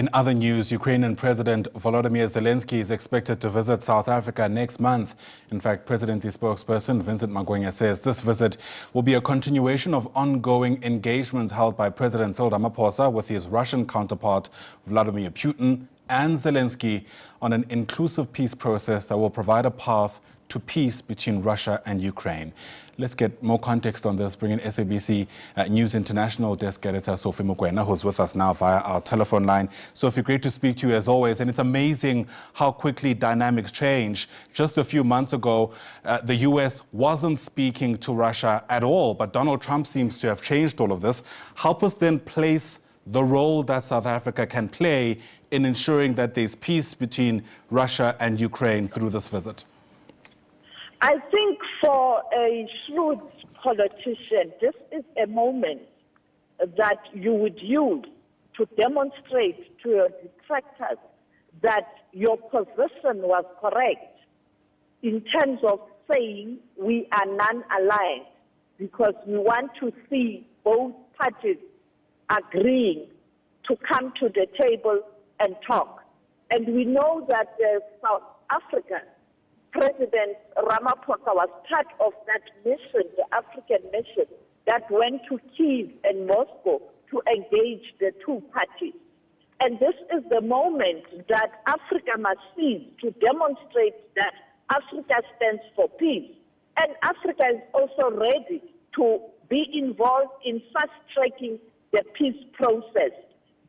In other news, Ukrainian President Volodymyr Zelenskyy is expected to visit South Africa next month. In fact, Presidency spokesperson Vincent Magwenya says this visit will be a continuation of ongoing engagements held by President Cyril Ramaphosa with his Russian counterpart Vladimir Putin and Zelenskyy on an inclusive peace process that will provide a path to peace between Russia and Ukraine. Let's get more context on this, bring in SABC News International Desk Editor Sophie Mokoena, who's with us now via our telephone line. Sophie, great to speak to you as always. And it's amazing how quickly dynamics change. Just a few months ago, the US wasn't speaking to Russia at all, but Donald Trump seems to have changed all of this. Help us then place the role that South Africa can play in ensuring that there's peace between Russia and Ukraine through this visit. I think for a shrewd politician, this is a moment that you would use to demonstrate to your detractors that your position was correct in terms of saying we are non-aligned, because we want to see both parties agreeing to come to the table and talk. And we know that South Africa, President Ramaphosa was part of that mission, the African mission, that went to Kyiv and Moscow to engage the two parties. And this is the moment that Africa must seize to demonstrate that Africa stands for peace. And Africa is also ready to be involved in fast-tracking the peace process,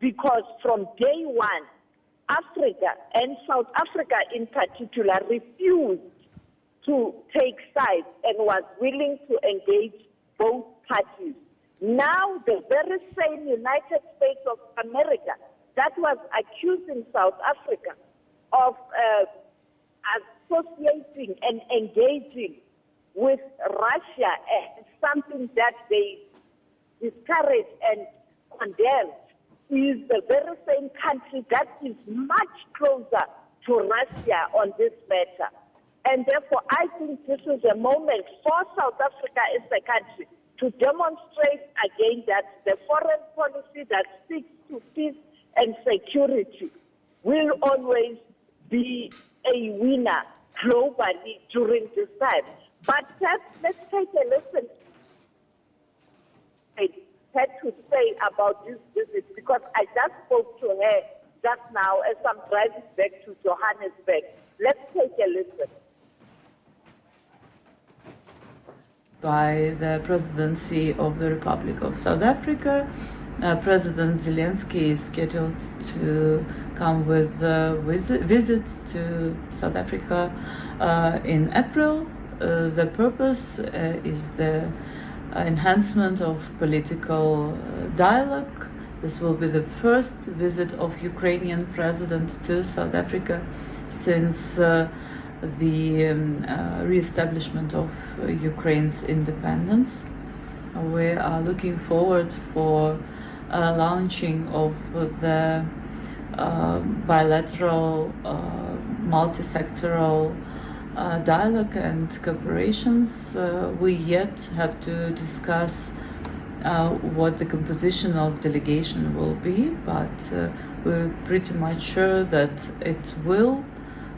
because from day one, Africa and South Africa in particular refused to take sides and was willing to engage both parties. Now the very same United States of America that was accusing South Africa of associating and engaging with Russia as something that they discouraged and condemned is the very same country that is much closer to Russia on this matter. And therefore, I think this is a moment for South Africa as a country to demonstrate again that the foreign policy that seeks to peace and security will always be a winner globally during this time. But let's take a listen had to say about this visit, because I just spoke to her just now as I'm driving back to Johannesburg. Let's take a listen. By the Presidency of the Republic of South Africa, President Zelenskyy is scheduled to come with a visit to South Africa in April. The purpose is the enhancement of political dialogue. This will be the first visit of Ukrainian president to South Africa since the re-establishment of Ukraine's independence. We are looking forward for launching of the bilateral, multi-sectoral dialogue and cooperations. We yet have to discuss what the composition of delegation will be, but we're pretty much sure that it will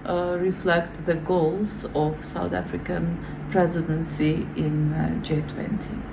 reflect the goals of South African presidency in G20.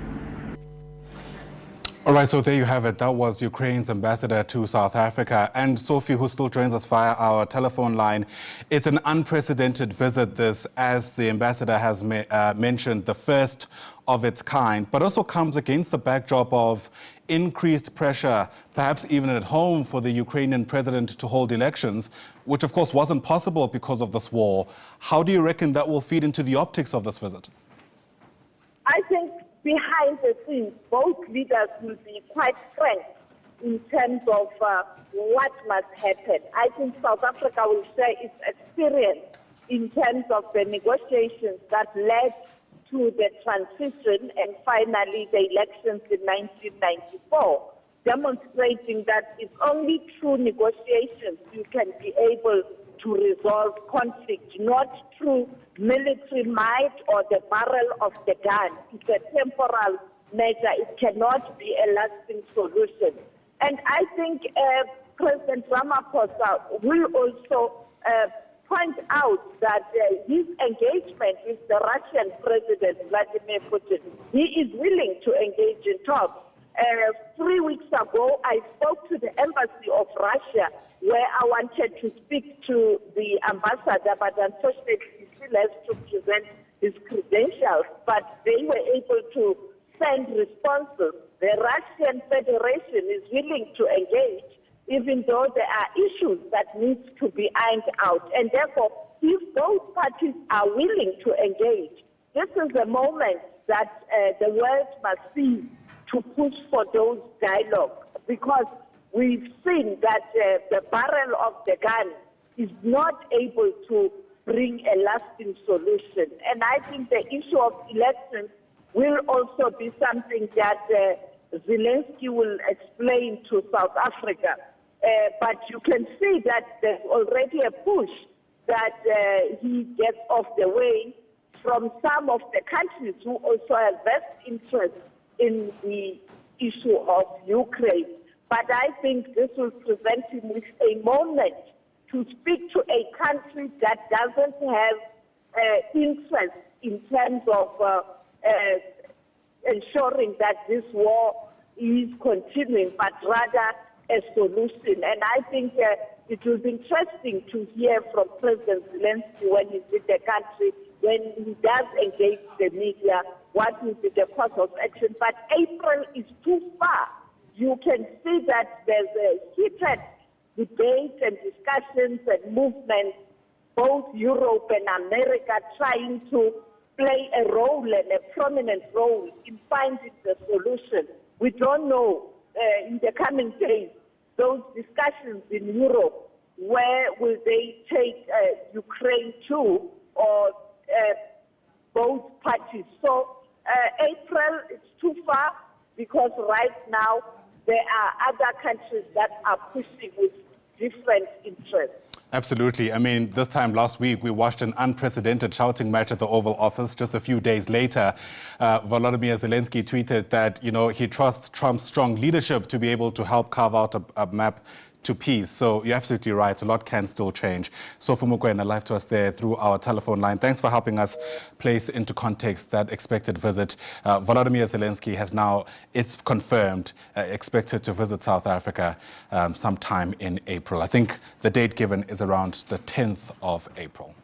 All right, so there you have it. That was Ukraine's ambassador to South Africa. And Sophie, who still joins us via our telephone line. It's an unprecedented visit, this, as the ambassador has mentioned, the first of its kind, but also comes against the backdrop of increased pressure, perhaps even at home, for the Ukrainian president to hold elections, which of course wasn't possible because of this war. How do you reckon that will feed into the optics of this visit? I think behind the scenes, both leaders will be quite frank in terms of what must happen. I think South Africa will share its experience in terms of the negotiations that led to the transition and finally the elections in 1994, demonstrating that it's only through negotiations you can be able to resolve conflict, not through military might or the barrel of the gun. It's a temporal measure. It cannot be a lasting solution. And I think President Ramaphosa will also point out that his engagement with the Russian President Vladimir Putin, he is willing to engage in talks. 3 weeks ago, I spoke to the embassy of Russia where I wanted to speak to the ambassador, but unfortunately he still has to present his credentials, but they were able to send responses. The Russian Federation is willing to engage, even though there are issues that need to be ironed out. And therefore, if both parties are willing to engage, this is a moment that the world must see to push for those dialogues, because we've seen that the barrel of the gun is not able to bring a lasting solution. And I think the issue of elections will also be something that Zelenskyy will explain to South Africa. But you can see that there's already a push that he gets off the way from some of the countries who also have vested interest in the issue of Ukraine. But I think this will present him with a moment to speak to a country that doesn't have interest in terms of ensuring that this war is continuing, but rather a solution. And I think it will be interesting to hear from President Zelenskyy when he's in the country, when he does engage the media, what will be the course of action. But April is too far. You can see that there's a heated debate and discussions and movements, both Europe and America trying to play a role and a prominent role in finding the solution. We don't know in the coming days, those discussions in Europe, where will they take Ukraine to, or both parties. So April, it's too far, because right now there are other countries that are pushing with different interests. Absolutely. I mean, this time last week, we watched an unprecedented shouting match at the Oval Office. Just a few days later, Volodymyr Zelenskyy tweeted that, he trusts Trump's strong leadership to be able to help carve out a map to peace. So you're absolutely right. A lot can still change. Sophie Mokoena, live to us there through our telephone line. Thanks for helping us place into context that expected visit. Volodymyr Zelenskyy has now, it's confirmed, expected to visit South Africa sometime in April. I think the date given is around the 10th of April.